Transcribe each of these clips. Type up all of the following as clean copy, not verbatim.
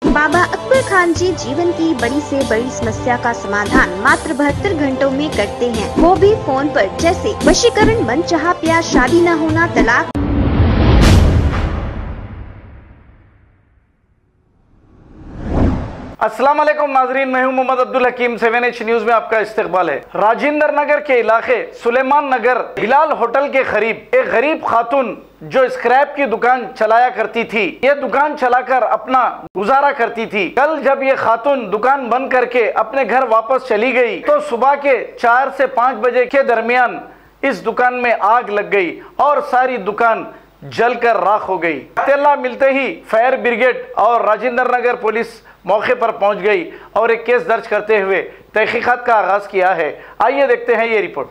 बाबा अकबर खान जी जीवन की बड़ी से बड़ी समस्या का समाधान मात्र 72 घंटों में करते हैं, वो भी फोन पर। जैसे वशीकरण, मनचाहा प्यार, शादी न होना, तलाक। अस्सलाम वालेकुम नाजरीन, मैं हूं मोहम्मद अब्दुल हकीम। 7H न्यूज में आपका इस्तकबाल है। राजेंद्र नगर के इलाके सुलेमान नगर हिलाल होटल के करीब एक गरीब खातून जो स्क्रैप की दुकान चलाया करती थी, ये दुकान चलाकर अपना गुजारा करती थी। कल जब ये खातून दुकान बंद करके अपने घर वापस चली गई तो सुबह के 4 से 5 बजे के दरमियान इस दुकान में आग लग गई और सारी दुकान जलकर राख हो गई। इत्तला मिलते ही फायर ब्रिगेड और राजेंद्र नगर पुलिस मौके पर पहुंच गई और एक केस दर्ज करते हुए तहकीकात का आगाज किया है। आइए देखते हैं ये रिपोर्ट।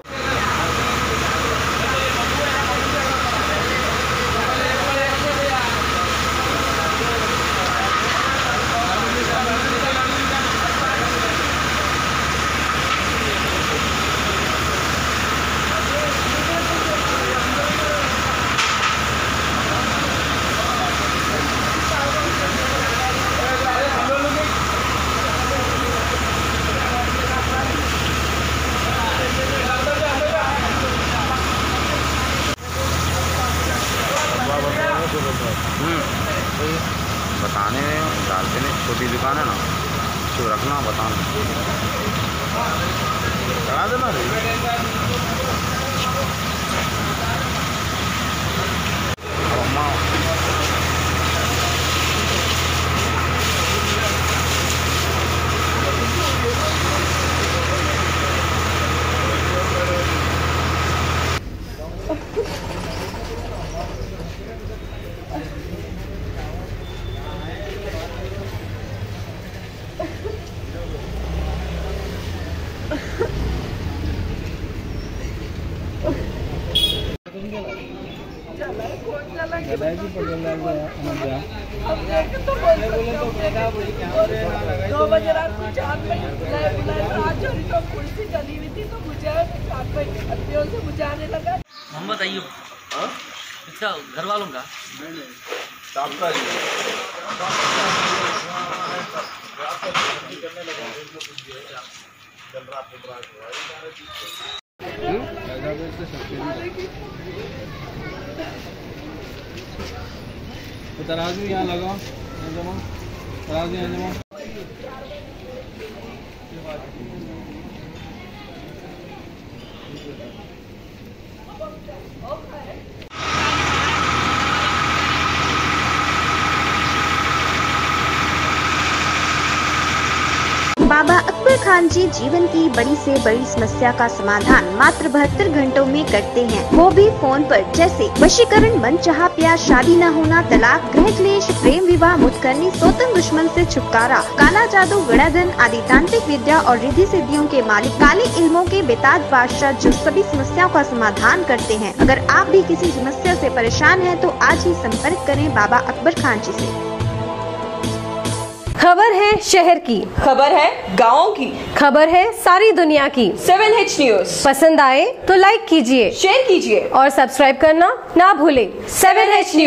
बताने डालते नहीं, छोटी दुकान है ना, तो रखना बताना करा देना। दो बजे रात को 4 बजे आज तो कुर्सी जली हुई थी तो मुझे 4 बजे से बुझाने लगा। मोहम्मद अयूब इसका घर वालों का तराजू यहाँ लगाओ, तराजू यहाँ जमा। बाबा अकबर खान जी जीवन की बड़ी से बड़ी समस्या का समाधान मात्र 72 घंटों में करते हैं, वो भी फोन पर। जैसे वशीकरण, मनचाहा प्यार, शादी न होना, तलाक, गृह क्लेश, प्रेम विवाह, मुतकरनी, सोतन दुश्मन से छुटकारा, काला जादू, गड़ाधन आदि तांत्रिक विद्या और रिद्धि सिद्धियों के मालिक काले इल्मों के बेताज बादशाह जो सभी समस्याओं का समाधान करते हैं। अगर आप भी किसी समस्या से परेशान हैं तो आज ही संपर्क करें बाबा अकबर खान जी से। खबर है शहर की, खबर है गाँव की, खबर है सारी दुनिया की। 7H न्यूज पसंद आए तो लाइक कीजिए, शेयर कीजिए और सब्सक्राइब करना ना भूलें। 7H news.